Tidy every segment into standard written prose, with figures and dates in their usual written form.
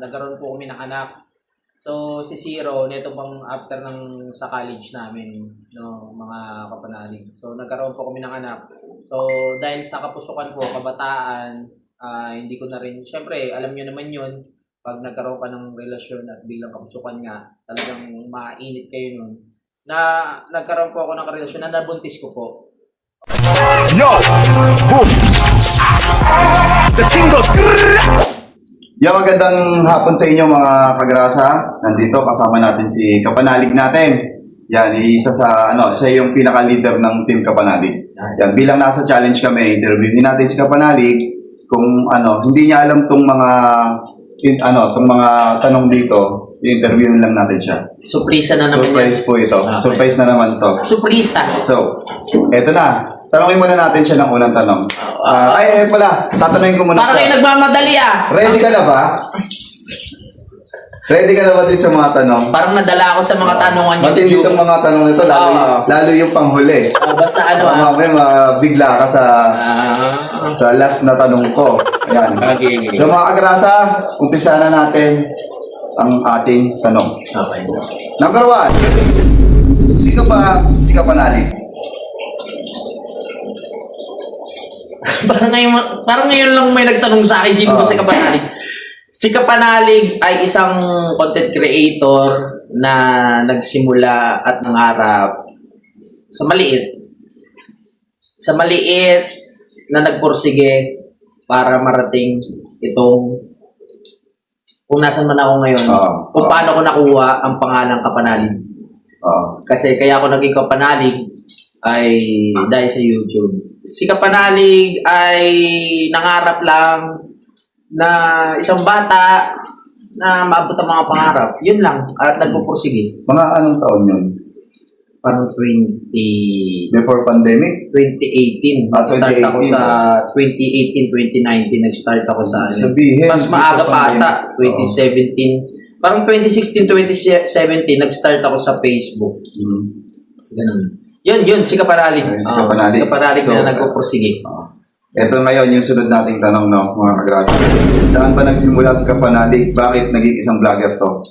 nagkaroon po kami ng anak. So, si Zero, nito pang after ng sa college namin, no, mga kapanalig. So, nagkaroon po kami ng anak. So, dahil sa kapusukan po, kabataan, hindi ko na rin, syempre, alam nyo naman yun, pag nagkaroon ka ng relasyon at biglang kapusukan nga, talagang mainit kayo nun. Na nagkaroon po ako ng relasyon na nabuntis ko po. Yo! Boom! The king goes... Yung magandang hapon sa inyo mga kagrasa. Nandito kasama natin si Kapanalig natin. Yan, isa sa siya yung pinaka-leader ng Team Kapanalig. Yan, bilang nasa challenge kami, interviewin natin si Kapanalig kung hindi niya alam tong mga tanong dito. I-interviewin lang natin siya. Surpresa na naman. Surprise po ito. Okay. Surprise na naman to. Surpresa. So, eto na. Tanongin muna natin siya ng unang tanong. Tatanungin ko muna Para kayo siya. nagmamadali Ready ka na ba? Ready ka na ba din sa mga tanong? Parang nadala ako sa mga tanungan niyo. Matindi itong mga tanong nito, lalo yung panghuli. Basta Mamaya mabigla ka sa last na tanong ko. Ayan. Okay. So mga kagrasa, umpisa na natin ang ating tanong. Okay. Number 1. Sino ba si Kapanalig? parang ngayon lang may nagtanong sa akin sino ba si Kapanalig. Si Kapanalig ay isang content creator na nagsimula at nangarap sa maliit. Sa maliit na nagpursige para marating itong kung nasan man ako ngayon. Kung paano ko nakuha ang pangalang Kapanalig. Kasi kaya ako naging Kapanalig ay dahil sa YouTube. Si Kapanalig ay nangarap lang na isang bata na maabot ang mga pangarap. Yun lang. At nagpupursige. Mga anong taon yun? Parang 2018. Before pandemic? 2018. Nag-start ako sa 2018, 2019. Nag-start ako sa Sabihin, mas maaga pa ata. 2017. Parang 2016, 2017. Nag-start ako sa Facebook. Ganun. Yun, si Kapanalig. Si Kapanalig. Si Kapanalig na nagpupursige. Ito ngayon yung sunod nating tanong, mga kagrasa. Saan ba nagsimula si Kapanalig? Bakit naging isang vlogger to?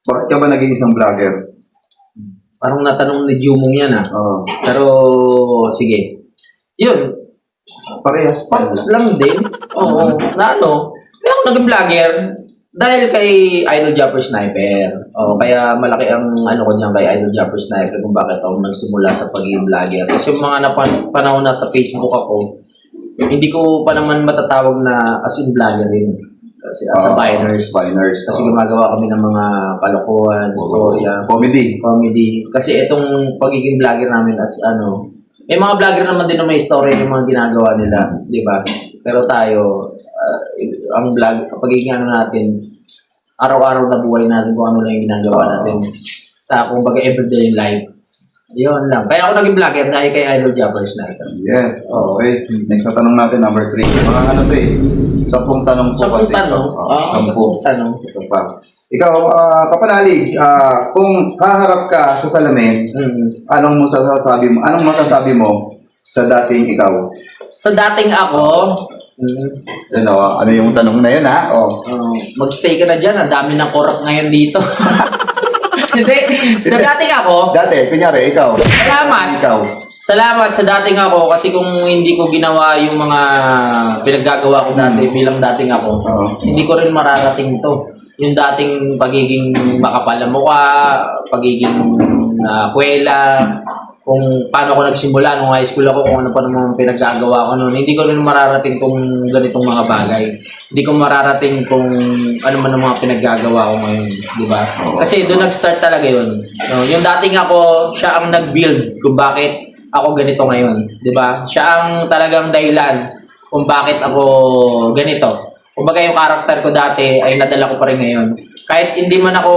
Bakit ka ba naging isang vlogger? Parang natanong ni Jumong yan Pero, sige. Yun. Parehas pa. Parehas lang din. Oo. Kaya ako naging vlogger. Dahil kay Idol Japper Sniper. Kaya malaki ang ko niyan kay Idol Japper Sniper kung bakit ako nagsimula sa pagiging vlogger. Kasi yung mga panahon na sa Facebook ako, hindi ko pa naman matatawag na as in vlogger rin. Kasi as a biners. Kasi gumagawa kami ng mga kalokohan, storya, comedy. Kasi itong pagiging vlogger namin as may mga vlogger naman din na may story yung mga ginagawa nila, di ba? Pero tayo, ang vlog, pagiging natin, araw-araw na buhay natin kung ano lang yung ginagawa natin. Kung baga everyday life. Yun lang. Kaya ako naging vlogger dahil kay Idol Japper Sniper. Yes, okay. Next na tanong natin, number 3. Mga 10 tanong po kasi. 10 tanong? 10 tanong. Ito pa. Ikaw, Kapanalig, kung haharap ka sa salamin, anong masasabi mo sa dating ikaw? Sa dating ako, Ano yung tanong na yun, ha? magstay ka na dyan. Ang dami ng korap ngayon dito. Hindi. Sa dating ako, Dati, kunyari, ikaw. salamat. Ikaw. Salamat sa dating ako kasi kung hindi ko ginawa yung mga pinaggagawa ko dati bilang dating ako, hindi ko rin mararating to. Yung dating pagiging makapal na mukha, pagiging kwela, kung paano ko nagsimula nung high school ako, kung ano pa naman pinaggagawa ko noon, hindi ko rin mararating kung ganitong mga bagay. Hindi ko mararating kung ano man ang mga pinaggagawa ko ngayon, di ba? Kasi doon nag-start talaga yun. Yung dating ako, siya ang nag-build kung bakit ako ganito ngayon, di ba? Siya ang talagang dahilan kung bakit ako ganito. Kumbaga yung karakter ko dati ay nadala ko pa rin ngayon. Kahit hindi man ako,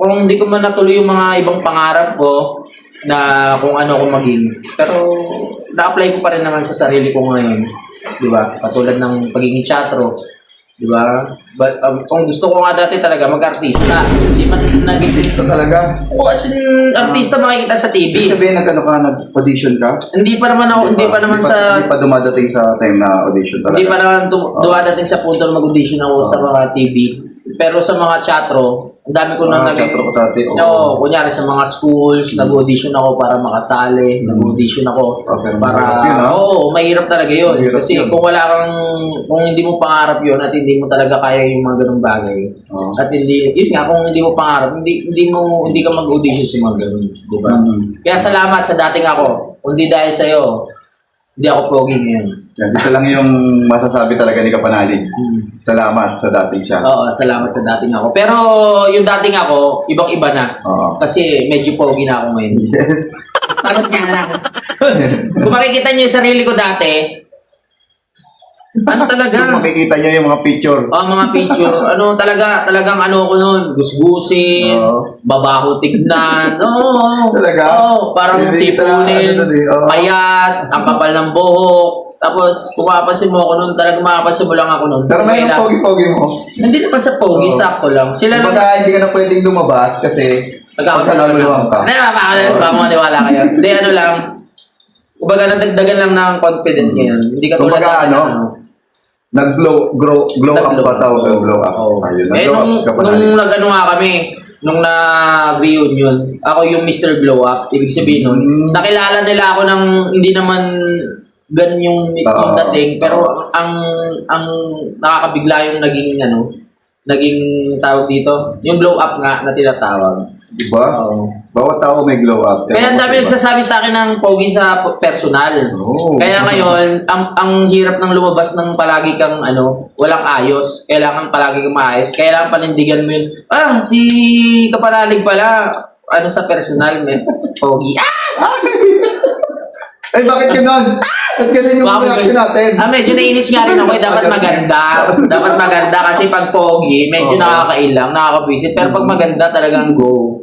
kung hindi ko man natuloy yung mga ibang pangarap ko, na kung ano ko maging. Pero na-apply ko pa rin naman sa sarili ko ngayon. Di ba? Katulad ng pagiging chatro. Di ba? But kung gusto ko nga dati talaga mag-artista, kasi naging Ito talaga. o as in, artista makikita sa Ibig TV. sabihin, nag-audition ka? Hindi pa naman ako, hindi pa naman sa Hindi pa dumadating sa time na audition talaga. Hindi pa naman dumadating sa punto na mag-audition ako sa mga TV. Pero sa mga chatro, ang dami ko na Teatro ko dati. No, kunyari sa mga schools, nag-audition ako para makasali, nag-audition ako Okay, para... mahirap yun, ha? Oo, mahirap talaga yun. Mahirap Kasi yun. kung wala kang... Kung hindi mo pangarap yun at hindi mo talaga kaya yung mga ganung bagay. Oo. At hindi... Yun nga, kung hindi mo pangarap, hindi ka mag-audition sa mga ganun. Di ba? Kaya salamat sa dating ako. Kundi dahil sa'yo, hindi ako pogi ngayon. Yan, isa lang yung masasabi talaga ni Kapanalig. Salamat sa dating siya. Oo, salamat sa dating ako. Pero yung dating ako, ibang-iba na. Oo. Kasi medyo pogi na ako ngayon. Yes. Takot nga lang. Kung makikita niyo yung sarili ko dati, ano Kung talaga? makikita niyo yung mga picture. Mga picture, talagang ano ko nun, gusgusin, Oo. babaho tignan, Talaga? Oo, parang Hindi sipunin, ano nun eh, oo. payat, ang kapal ng buhok. Tapos, kung mapapansin mo ako nun, talagang mapapansin mo lang ako nun. Pero may Kailangan- pogi-pogi mo. Hindi naman sa pogi, Oo. sakto lang. Sila lang. Kumbaga, hindi ka na pwedeng lumabas kasi pagkaluluwang ka. Hindi, baka maniwala kayo. Hindi, ano lang. Kumbaga, nadagdagan lang ng confident ngayon. Hindi ka tulad Kumbaga, dati na, glow up ba tawag? Oo. Glow up. Oo. Ayun, Eh, nag-glow up nung si Kapanalig. nag-ano nga kami, nung na-reunion, ako yung Mr. Glow Up. Ibig sabihin nun, nakilala nila ako ng hindi naman ganun yung dating, pero ang nakakabigla yung naging tawag dito, yung glow up nga na tinatawag. Diba? Oo. Bawat tao may glow up. Kaya ang dami nagsasabi sa akin ng pogi sa personal. Oo. Kaya ngayon, ang hirap ng lumabas ng palagi kang walang ayos. Kailangan palagi kang maayos. Kailangan panindigan mo yun. Si Kapanalig pala, sa personal, may pogi. Ay, bakit gano'n? Ba't gano'n yung reaction natin? Medyo nainis nga rin ako. Dapat maganda. Dapat maganda kasi pag pogi, medyo Oo. nakakailang, nakakabisit. Pero pag maganda, talagang go.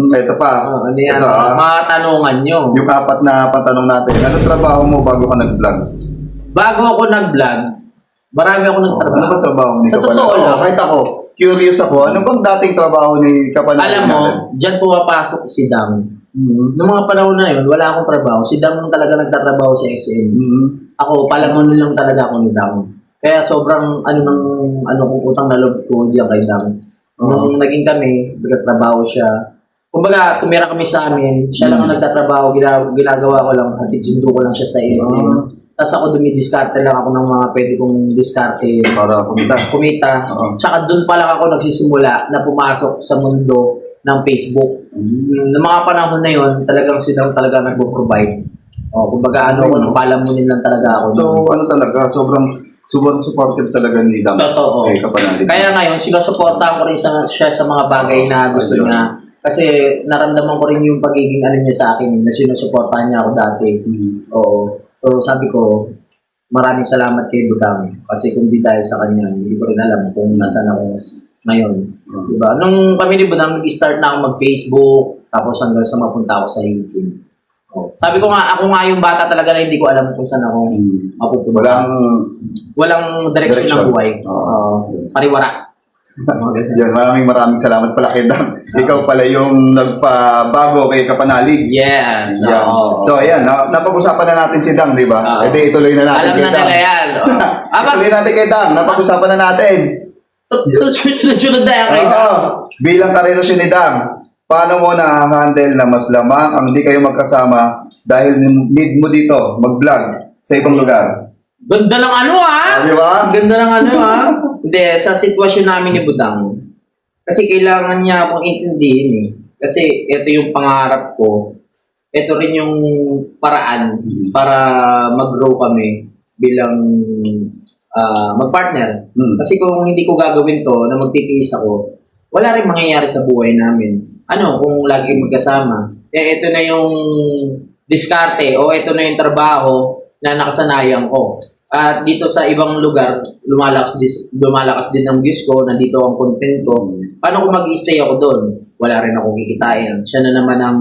Ito pa. Ano yan? Ito Mga tanungan nyo. Yung apat na patanong natin. Anong trabaho mo bago ka nag-vlog? Bago ako nag-vlog, marami ako nagtrabaho. Ano ba trabaho ni Sa Kapanalig? totoo lang. Oo, kahit ako. Curious ako. Ano bang dating trabaho ni Kapanalig Alam mo, natin? dyan pumapasok si Dam. Noong mga panahon na yun, wala akong trabaho. Si Dam lang talaga nagtatrabaho sa SM. Ako, palamon lang talaga ako ni Dam. Kaya sobrang kung utang na loob ko diyan kay Dam. Nung naging kami, nagtatrabaho siya. Kumbaga, tumira kami sa amin, siya lang ang nagtatrabaho, ginagawa ko lang, hatid sundo ko lang siya sa SM. Tapos ako dumidiskarte lang ako ng mga pwede kong diskarte. Para kumita. Tsaka doon pa lang ako nagsisimula na pumasok sa mundo ng Facebook. Noong mga panahon na yun, talagang silang talaga nagpo-provide. Kumbaga nang palamunin lang talaga ako. So, talaga, sobrang supportive talaga ni Dam. Totoo. Kay Kapanalig. Kaya ngayon, sinusuportahan ko rin siya sa mga bagay na gusto Ayun. niya. Kasi naramdaman ko rin yung pagiging niya sa akin, na sinusuportahan niya ako dati. Oo. So sabi ko, maraming salamat kay Budang. Kasi kung di dahil sa kanya, hindi ko rin alam kung nasaan ako ngayon. Diba? Nung kami ni Budang, nag-start na ako mag-Facebook, tapos hanggang sa mapunta ako sa YouTube. Sabi ko nga, ako nga yung bata talaga na hindi ko alam kung saan ako mapupunta. Walang direksyon ng buhay. Pariwara. Yan, maraming salamat pala kay Dam. Ikaw pala yung nagpabago kay Kapanalig. Yes. Yan. So, ayan, napag-usapan na natin si Dam, di ba? Oo. Ituloy na natin Alam kay na Dam. nila yan. Ituloy natin kay Dam, napag-usapan na natin. Sunod-sunod na yan kayo. Oo. Bilang karelasyon ni Dam, paano mo na-handle na mas lamang ang di kayo magkasama dahil need mo dito mag-vlog sa ibang lugar? Ganda ng Di ba? Ganda ng Hindi, sa sitwasyon namin ni Budang, kasi kailangan niya akong intindihin eh. Kasi ito yung pangarap ko. Ito rin yung paraan para mag-grow kami bilang mag-partner. Kasi kung hindi ko gagawin to, na magtitiis ako, wala rin mangyayari sa buhay namin. Kung lagi magkasama. Ito na yung diskarte o ito na yung trabaho na nakasanayan ko. At dito sa ibang lugar, lumalakas din ang views ko, nandito ang content ko. Paano kung mag-stay ako doon? Wala rin akong kikitain. Siya na naman ang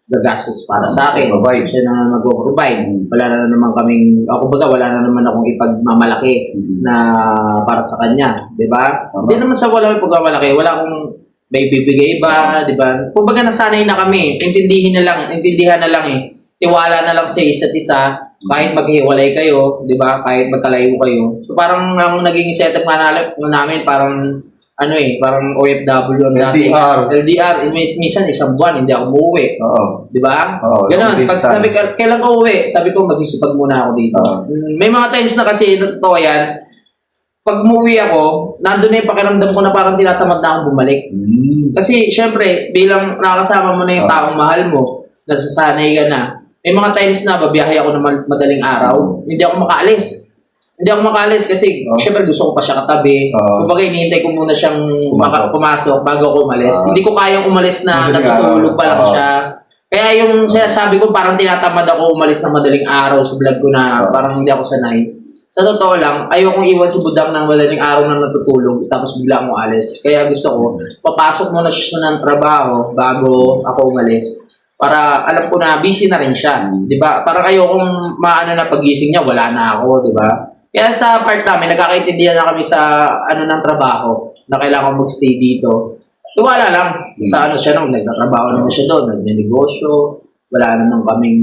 gagastos para sa akin. Provide. Siya na mag-provide. Wala na naman kaming, ako baga, wala na naman akong ipagmamalaki na para sa kanya. Di ba? Hindi naman sa wala may pagmamalaki. Wala akong may bibigay ba, di ba? Kumbaga nasanay na kami. Intindihan na lang eh. Tiwala na lang sa isa't isa. Kahit maghiwalay kayo, di ba? Kahit magkalayo kayo. So parang ang naging setup nga namin, parang parang OFW ang dati. LDR. Minsan isang buwan, hindi ako umuwi. Oo. Di ba? Oo, Ganun. long Pag distance. sabi ka, kailan ka uwi? Sabi ko, magsisipag muna ako dito. May mga times na kasi, totoo yan, pag umuwi ako, nandun na yung pakiramdam ko na parang tinatamad na akong bumalik. Kasi, syempre, bilang nakakasama mo na yung taong mahal mo, nasasanay ka na, may mga times na babiyahe ako ng madaling araw, hindi ako makaalis. Hindi ako makaalis kasi syempre gusto ko pa siya katabi. Kumbaga hinihintay ko muna siyang pumasok bago ako umalis. Hindi ko kayang umalis na natutulog pa lang siya. Kaya yung sinasabi ko parang tinatamad ako umalis ng madaling araw sa vlog ko na parang hindi ako sanay. Sa totoo lang, ayokong iwan si Budang ng madaling araw na natutulog tapos bigla mo alis. Kaya gusto ko, papasok muna siya ng trabaho bago ako umalis. Para alam ko na busy na rin siya. Di ba? Parang ayokong maano na pagising niya, wala na ako. Di ba? Kaya sa part namin, nagkakaintindihan na kami sa ng trabaho na kailangan mag-stay dito. Tiwala lang sa siya nung nagtatrabaho naman siya doon, nagnegosyo, wala naman kaming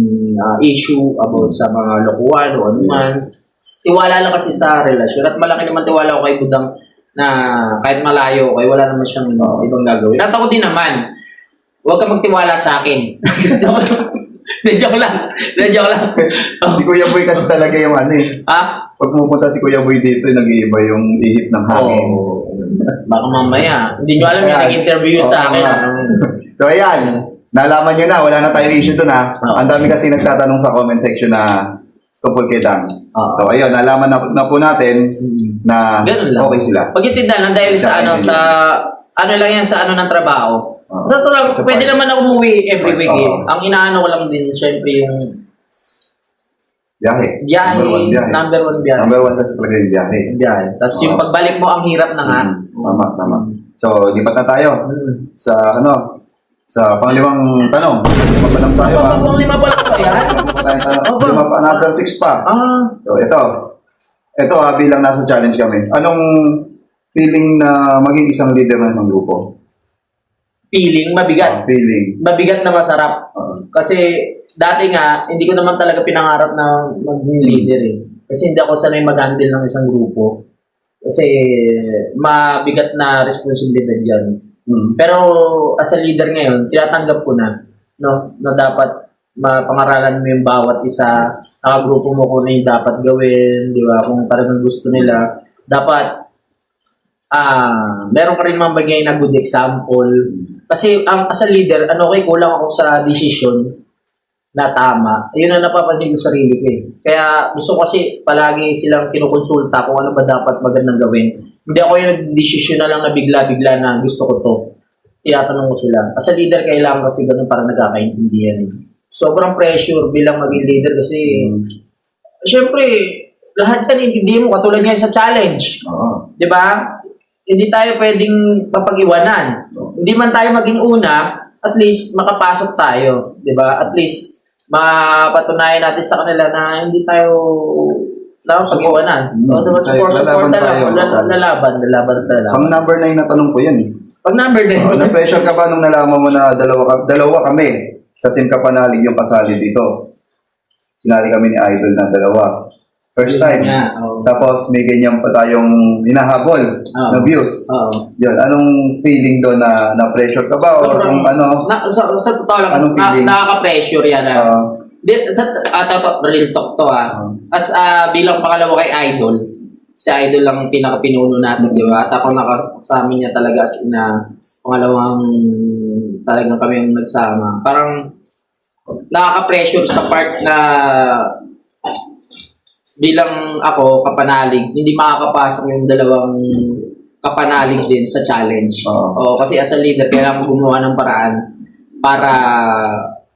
issue about sa mga lokuhan o ano man. Tiwala lang kasi sa relasyon at malaki naman tiwala ko kay Budang na kahit malayo ko, wala naman siyang ibang gagawin. At ako din naman, huwag ka magtiwala sa akin. Joke lang. Si Kuya Boy kasi talaga yung pag pumunta si Kuya Boy dito, nag-iiba yung ihip ng hangin. Baka mamaya. Hindi nyo alam yung nag-interview sa akin. So ayan, nalaman nyo na, wala na tayong issue dun Ang dami kasi nagtatanong sa comment section na tungkol kay Dan. So ayun, nalaman na po natin na okay sila. Pag-itinda lang dahil sa lang yan sa ng trabaho. Sa to lang, pwede naman ako umuwi every week eh. Ang inaano ko lang din, syempre yung biyahe. Number one biyahe. Number one kasi talaga yung biyahe. Tapos yung pagbalik mo, ang hirap na nga. Tama. So, lipat na tayo sa sa panglimang tanong. Lima pa lang tayo. Lima pa lang ba yan? Lima pa, another 6 pa. So, ito bilang nasa challenge kami. Anong feeling na maging isang leader ng isang grupo? Feeling, mabigat. Feeling. Mabigat na masarap. Kasi dati nga, hindi ko naman talaga pinangarap na maging leader eh. Kasi hindi ako sanay mag-handle ng isang grupo. Kasi mabigat na responsibilidad yan. Pero as a leader ngayon, tinatanggap ko na na dapat mapangaralan mo yung bawat isa, grupo mo kung ano yung dapat gawin, di ba? Kung talagang gusto nila, dapat meron ka rin mabagay na good example. Kasi as a leader, kulang ako sa decision na tama. Yun ang napapansin ko sa sarili ko eh. Kaya gusto ko kasi palagi silang kinukonsulta kung ano ba dapat magandang gawin. Hindi ako yung nag-decision na lang na bigla-bigla na gusto ko to. Tiyatanong ko sila. As a leader, kailangan kasi ganun para nagkakaintindihan eh. Sobrang pressure bilang maging leader kasi syempre, lahat yan hindi mo katulad ngayon sa challenge. Di ba? Hindi tayo pwedeng mapag-iwanan. Hindi man tayo maging una, at least makapasok tayo. Di ba? At least mapatunayan natin sa kanila na hindi tayo pag-iwanan. Support na lang. Lalaban. Pang number 9 na tanong ko yan eh. Pag number 9. Na-pressure ka ba nung nalaman mo na dalawa kami sa Team Kapanalig yung kasali dito? Sinali kami ni Idol na dalawa. First time. Tapos may ganyan pa tayong hinahabol na views. Yun, anong feeling doon na pressure ka ba? Or kung ano? Sa totoo lang, nakaka-pressure yan. Real talk to As bilang pangalawa kay Idol, si Idol lang pinaka-pinuno natin, di ba? At ako nakasama niya talaga as na pangalawang talagang kami yung nagsama. Parang nakaka-pressure sa part na bilang ako, kapanalig, hindi makakapasok yung dalawang kapanalig din sa challenge. Kasi as a leader, kailangan gumawa ng paraan para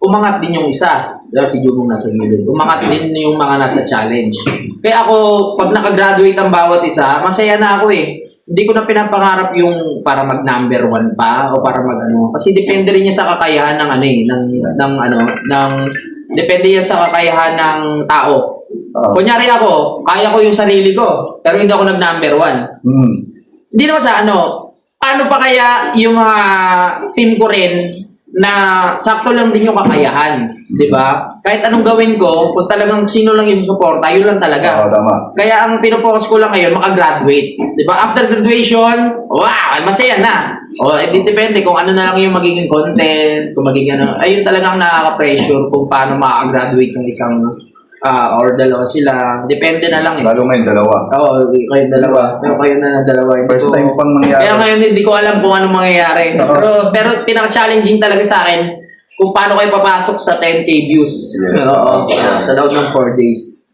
umangat din yung isa. Si Jubong nasa gilid. Umangat din yung mga nasa challenge. Kaya ako, pag nakagraduate ang bawat isa, masaya na ako eh. hindi ko na pinapangarap yung para mag number 1 pa o para mag ano. Kasi depende rin yan sa kakayahan ng ano eh, depende yan sa kakayahan ng tao. Kunyari ako, kaya ko yung sarili ko, pero hindi ako nag number 1. Hindi naman sa ano, paano pa kaya yung mga team ko rin na sakto lang din yung kakayahan, di ba? Kahit anong gawin ko, kung talagang sino lang yung suporta, yun lang talaga. Tama. Kaya ang pinopokus ko lang ngayon, makagraduate. Di ba? After graduation, wow, masaya na. O, edi depende kung ano na lang yung magiging content, kung magiging ano. Ayun talagang nakaka-pressure kung paano makagraduate ng isang or dalawa sila. Depende na lang eh. Lalo ngayon, dalawa. Oo, kayong dalawa. Pero kayo na ng dalawa. Hindi First ko- time pang nangyari. Kaya ngayon hindi ko alam kung anong mangyayari. Pero pinaka-challenging talaga sa akin kung paano kayo papasok sa 10K views. Yes. Oo. Sa loob ng 4 days.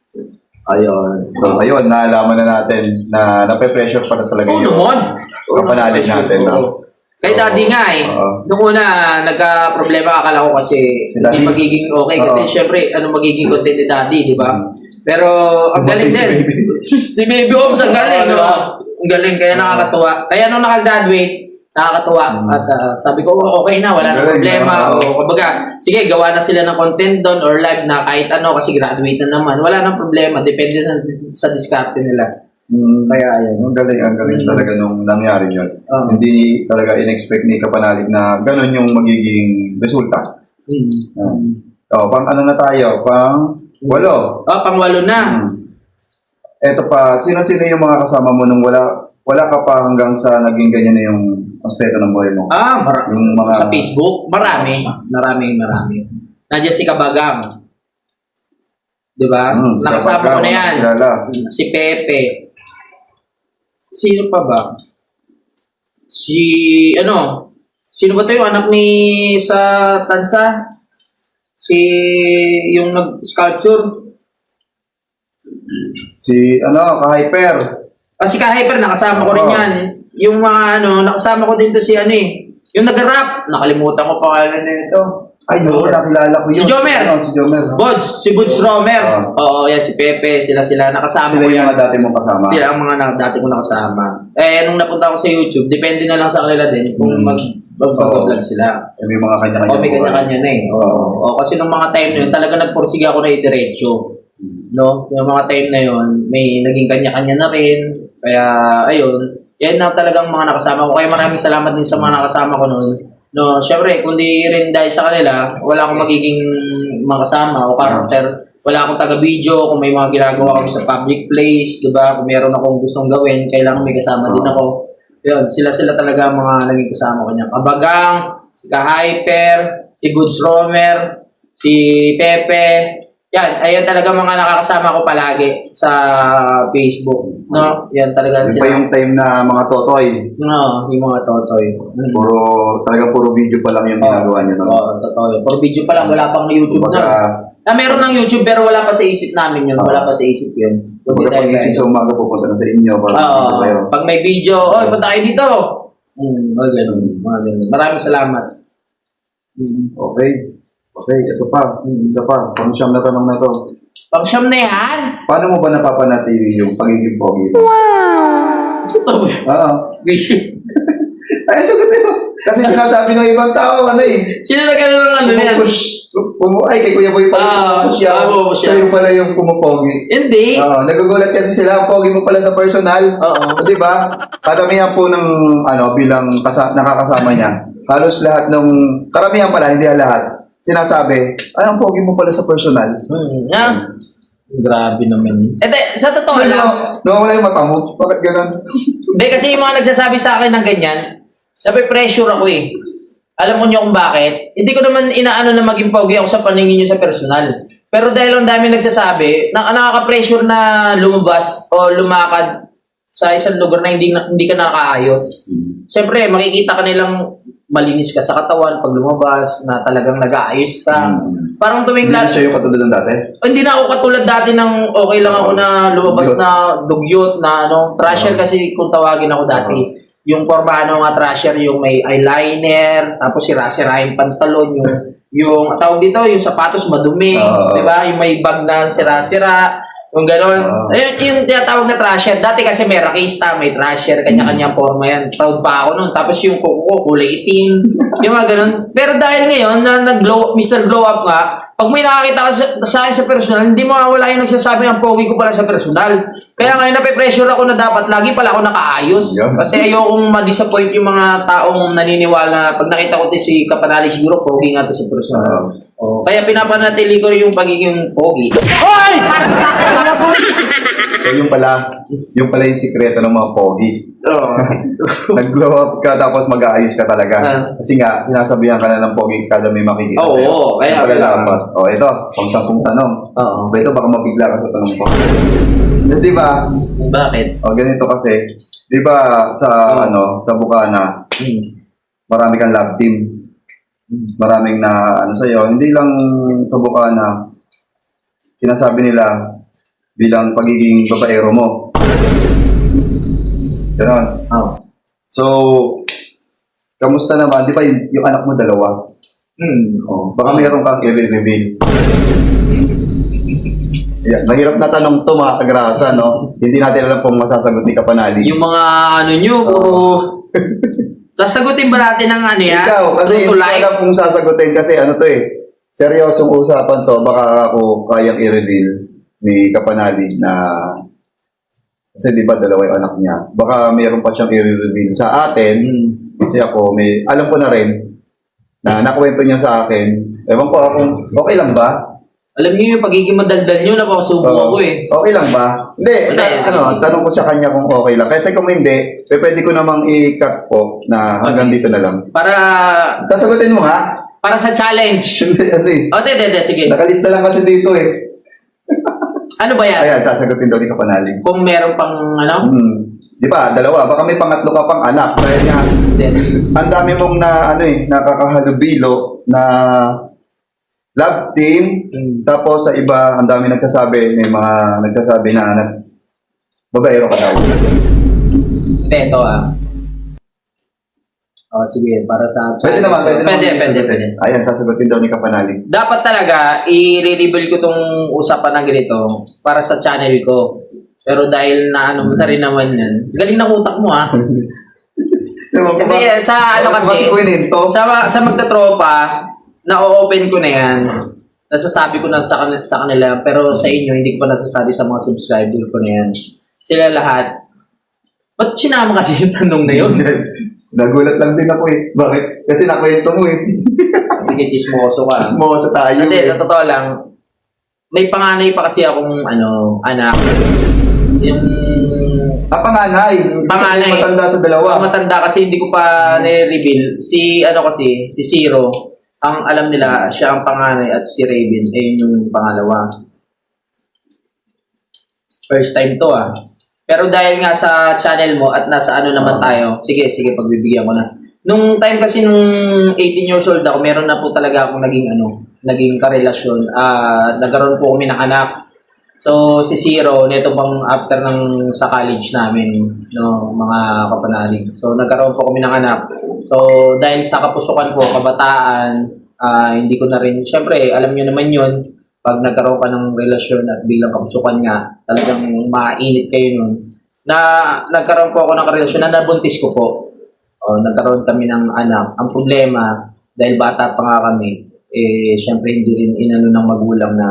Ayun. So, ayun, naalaman na natin na nape-pressure pa na talaga Oo yung naman. kapanalig natin. No? Oo. Kay So, daddy nga eh. oo. Noong una, nagka-problema akala ko kasi Si hindi daddy? magiging okay. Kasi Oo. syempre, ano magiging content ni daddy, di ba? Pero ang galing Si din. baby. Si Baby Homes, ang galing. Oo, no? diba? Ang galing, kaya nakakatuwa. Kaya nung nakagraduate, nakakatuwa. At sabi ko, okay na, wala na Galing, problema. oo. O kumbaga, sige, gawa na sila ng content doon or live na kahit ano kasi graduate na naman. Wala nang problema. Depende sa diskarte nila. Kaya ayun. Ang galing talaga nung nangyari yun. Oo. Hindi talaga in-expect ni Kapanalig na ganun yung magiging resulta. Pang ano na tayo? Pang 8. Oh, pang-walo na. Eto pa, sino-sino yung mga kasama mo nung wala ka pa hanggang sa naging ganyan na yung aspeto ng buhay mo? Yung mga... Sa Facebook, marami. Nandiyan si Kabagang. Di ba? Nakasama ko na yan. Kilala. Si Pepe. Sino pa ba? Sino ba to yung anak ni sa Tansa? Yung nag-sculpture. Si Ka-Hyper. Si Ka-Hyper, nakasama ko rin Oo. yan. Yung mga nakasama ko din to si yung nag-rap. Nakalimutan ko pangalan na ito. Ay, no, nakilala ko yun. Si Jomer. Si Jomer. Si Buds Romer. Oo, yan, si Pepe. Sila nakasama Sila ko yung yan. mga dati mong kasama. Sila ang mga dati ko nakasama. Nung napunta ako sa YouTube, depende na lang sa kanila din kung mag-vlog sila. May mga kanya-kanya. May kanya-kanya na eh. Oo, kasi nung mga time na yun, talaga nagpursige ako na idiretso. No? Yung mga time na yun, may naging kanya-kanya na rin. Kaya, ayun. Yan na talagang mga nakasama ko. Kaya maraming salamat din sa mga nakasama ko noon. No, syempre, kundi rin dahil sa kanila, wala akong magiging mga kasama o karakter. Wala akong taga-video kung may mga ginagawa ako sa public place, di ba? Kung meron akong gustong gawin, kailangan may kasama din ako. Yun, sila talaga ang mga naging kasama ko niya. Kabagang, si Ka-Hyper, si Buds Romer, si Pepe. Yan, ayan talaga mga nakakasama ko palagi sa Facebook. No? Yan talaga Yung sila. pa yung time na mga totoy. No, yung mga totoy. Puro video pa lang yung ginagawa niyo. No? Oo, totoo. Puro video pa lang, wala pang YouTube Kumbaga, na. Meron ng YouTube pero wala pa sa isip namin yun. Wala pa sa isip yun. kumbaga pag isip sa umaga pupunta na sa inyo. Oo. Pag may video, punta kayo dito. Mga ganun. Maraming salamat. Okay, ito pa. Isa pa. Pang-siyam na tanong na to. Pang-siyam na yan. Paano mo ba napapanatili yung pagiging pogi mo? Totoo ba? Oo. Vision. Ay, sagutin mo. Kasi sinasabi ng ibang tao, Sino na gano'n ng ano yan? pumupush. Ay, kay Kuya Boy pala pumupush yan. pumupush yan. Sa'yo pala yung pumupogi. Hindi. Nagugulat kasi sila, ang pogi mo pala sa personal. Oo. Di ba? Karamihan po ng, bilang nakakasama niya, halos lahat ng, karamihan pala, hindi lahat, sinasabi, ay, ang pogi mo pala sa personal. Grabe naman. Sa totoo lang. Nawawala yung mata mo. Bakit ganun? Hindi, kasi yung mga nagsasabi sa akin ng ganyan, sabi pressure ako eh. Alam mo niyo kung bakit? Hindi ko naman inaano na maging pogi ako sa paningin niyo sa personal. Pero dahil ang dami nagsasabi, nakaka-pressure na lumabas o lumakad sa isang lugar na hindi ka nakakaayos. Siyempre, makikita ka nilang malinis ka sa katawan pag lumabas, na talagang nag-aayos ka. Parang tuwing Hindi na siya yung katulad ng dati? hindi na ako katulad dati ng okay lang ako na lumabas na dugyot na trasher kasi kung tawagin ako dati. Yung forma nga trasher, yung may eyeliner, tapos sira-sira yung pantalon, yung tawag dito, yung sapatos madumi, di ba? Yung may bag na sira-sira, Yung gano'n. Ayun, yung tinatawag na trasher. Dati kasi may rakista, may trasher, kanya-kanyang forma yan. Proud pa ako nun. Tapos yung kuko ko, kulay itim. Yung mga gano'n. Pero dahil ngayon, na Mr. Glow Up nga, pag may nakakita ka sa akin sa personal, hindi mawawala yung nagsasabi ng pogi ko pala sa personal. Kaya ngayon, nape-pressure ako na dapat lagi pala ako nakaayos. Yeah. Kasi ayokong ma-disappoint yung mga taong naniniwala. Pag nakita ko si Kapanali, siguro pogi nga to sa personal. Oh, kaya pinapanatili ko yung pagiging pogi. So yung pala yung sikreto ng mga pogi. Oo. Nag-glow up ka tapos mag-aayos ka talaga. Kasi nga, sinasabihan ka na ng pogi kada may makikita Oo, sa'yo. kaya- Yung pala dapat. O, ito, pang-sampung tanong. Oo. Ito, baka mabigla ka sa tanong ko. Di ba? Bakit? O, ganito kasi. Di ba sa, sa Bukana, marami kang love team. Maraming na, sa'yo. Hindi lang sa Bukana, sinasabi nila bilang pagiging babaero mo. Ganon. Oo. So, kamusta naman? Di ba yung anak mo dalawa? Oh, baka mayroon kang i-reveal. Yeah, mahirap na tanong to mga kagrasa, no? Hindi natin alam kung masasagot ni Kapanali. Yung mga ano nyo, puro... Sasagutin ba natin ng ano yan? Ikaw, kasi hindi ko Tulay? alam kung sasagutin kasi seryosong usapan to, baka ako kayang i-reveal ni Kapanali na kasi di ba dalawa yung anak niya. Baka mayroon pa siyang i-reveal sa atin. Kasi ako, alam ko na rin na nakwento niya sa akin. Ewan ko akong, okay lang ba? Alam niyo yung pagiging madaldal nyo, napakasubo ako eh. Okay lang ba? Hindi, tanong ko sa kanya kung okay lang. Kasi kung hindi, pwede ko namang i-cut po na hanggang dito na lang. Para Sasagutin mo nga. para sa challenge. Hindi. O, de, sige. Nakalista lang kasi dito eh. Ano ba yan? Ayan, sasagutin daw ni Kapanali. Kung meron pang ano? Di ba? Dalawa. Baka may pangatlo ka pang anak. Kaya nga, ang dami mong nakakahalubilo na love team. Tapos sa iba, ang dami nagsasabi, may mga nagsasabi na babaero ka daw. Hindi, ito O, sige, para sa... Pwede naman. Pwede. Ayan, sasagutin daw ni Kapanali. Dapat talaga, i-reveal ko tong usapan na ganito para sa channel ko. Pero dahil na ano na rin naman yan, galing ng utak mo Hindi, sa ano kasi, sa magtatropa, na-open ko na yan. Nasasabi ko na sa kanila, pero sa inyo, hindi ko pa nasasabi sa mga subscriber ko na yan. Sila lahat. Ba't sinama kasi yung tanong na yun? Nagulat lang din ako eh. Bakit? Kasi nakwento mo eh. Sige, chismoso ka. Chismoso tayo Hindi, eh. sa totoo lang, may panganay pa kasi akong anak. Yung Panganay. Panganay. Kasi matanda sa dalawa. matanda kasi hindi ko pa na-reveal. Si Zero, ang alam nila, siya ang panganay at si Raven, yun yung pangalawa. First time to Pero dahil nga sa channel mo at nasa ano naman tayo, sige, pagbibigyan ko na. Nung time kasi nung 18 years old ako, meron na po talaga akong naging karelasyon. Nagkaroon po kami ng anak. So, si Zero, neto bang after sa college namin, mga kapanalig. So, nagkaroon po kami ng anak. So, dahil sa kapusukan ko, kabataan, hindi ko na rin, syempre, alam nyo naman yun, pag nagkaroon ka ng relasyon at bilang kapusukan nga, talagang mainit kayo nun. Nagkaroon po ako ng relasyon na nabuntis ko po. Nagkaroon kami ng anak. Ang problema, dahil bata pa nga kami, syempre hindi rin inano ng magulang na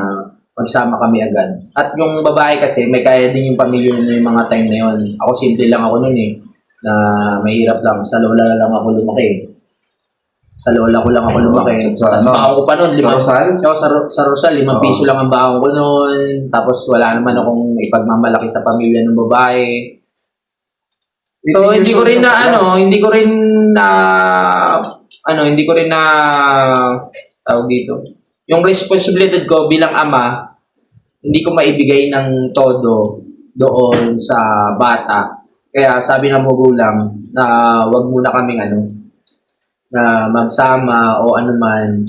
magsama kami agad. At yung babae kasi, may kaya din yung pamilya niya yung mga time na yun. Ako simple lang ako nun na mahirap lang. Sa lola lang ako lumaki. Sa lola ko lang ako lumaki. Tapos baon ko pa nun. Sa Rosal? Sa Rosal, 5 piso lang ang baon ko nun. Tapos wala naman akong ipagmamalaki sa pamilya ng babae. So, hindi ko rin na tawag dito. Yung responsibilidad ko bilang ama, hindi ko maibigay ng todo doon sa bata. Kaya sabi ng magulang na wag muna kaming na magsama o anuman.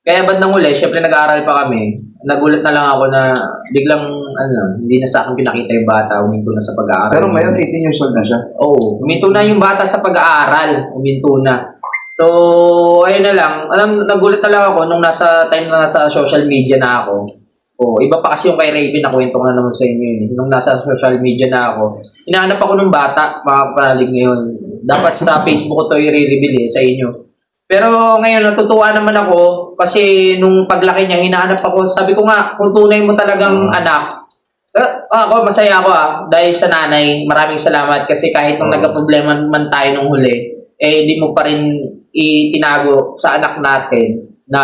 Kaya bandang huli, syempre nag-aaral pa kami. Nagulat na lang ako na biglang hindi na sa akin pinakita yung bata, huminto na sa pag-aaral. Pero ngayon, 18 years old na siya. Oo, huminto na yung bata sa pag-aaral. Huminto na. So, ayun na lang. Nagulat na lang ako nung nasa time na nasa social media na ako. Oh, iba pa kasi yung kay Raven, nakwento ko na naman sa inyo yun. Nung nasa social media na ako, hinahanap ako ng bata, mga kapanalig ngayon. Dapat sa Facebook ko to i-reveal sa inyo. Pero ngayon, natutuwa naman ako kasi nung paglaki niya, hinahanap ako. Sabi ko nga, kung tunay mo talagang anak, ako, masaya ako dahil sa nanay, maraming salamat kasi kahit nung nagka-problema man tayo nung huli, di mo pa rin itinago sa anak natin na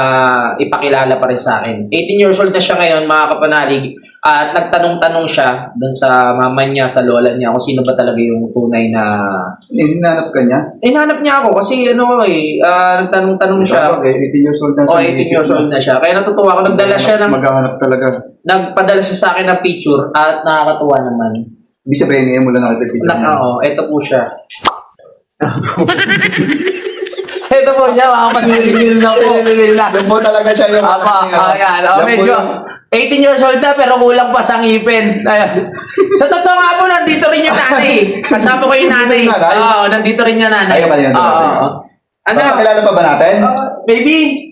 ipakilala pa rin sa akin. 18 years old na siya ngayon, mga kapanalig, at nagtanong-tanong siya dun sa mama niya, sa lola niya, kung sino ba talaga yung tunay na... Hinanap ka niya? Hinanap niya ako kasi nagtanong-tanong siya. Okay, 18 years old na siya. 18 years old na siya. Kaya natutuwa ako, nagdala siya ng... Maghahanap talaga. Nagpadala siya sa akin ng picture at nakakatuwa naman. Ibig sabihin, ngayon mo lang nakita picture niya. Ito po siya. Ito po siya, mga kapatid. na po. Yan po talaga siya yung... Ayan. Medyo 18 years old na pero kulang pa sa ngipin. Ayan. Sa totoo nga po, nandito rin yung nanay. Kasama ko yung nanay. Oo, nandito rin yung nanay. Ayaw ba yan? Ano? Pakilala pa ba natin? Baby.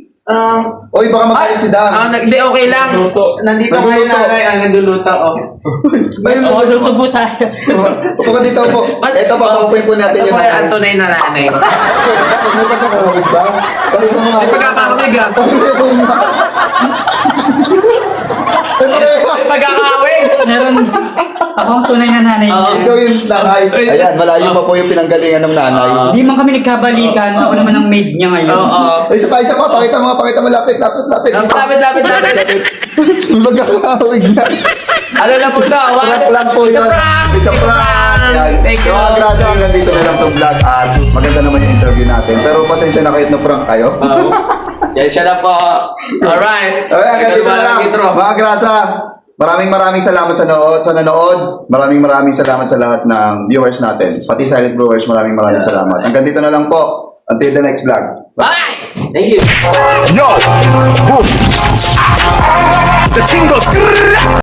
Uy, baka magalit si Dan. Hindi, okay lang. Nandito nga yung nanay. Nagluluto. Luto po tayo. Upo ka dito po. Ito pa, paupuin po natin Ito yung po yung Antonay na nanay. May pagkakawag ba? Balik mo nga. May pagkakawig ah. May pagkakawig. Meron ako ang tunay na nanay niya. Ikaw yung nanay. Ayan, malayo pa po yung pinanggalingan ng nanay. Di man kami nagkabalikan. Ako naman ang maid niya ngayon. Oo. Isa pa. Pakita mo. Lapit. Lapit. Magkakawig na. Ano na po ito? Prank lang po yun. It's a prank. Yan. Thank you. Mga grasa, hanggang dito na lang itong vlog. At maganda naman yung interview natin. Pero pasensya na kahit na prank kayo. Yan siya na po. Alright. Okay, hanggang dito na lang. Mga grasa, maraming salamat sa nanood. Maraming salamat sa lahat ng viewers natin. Pati silent viewers, maraming salamat. Hanggang dito na lang po. Until the next vlog. Bye! Thank you. Yo! Boom! The king goes.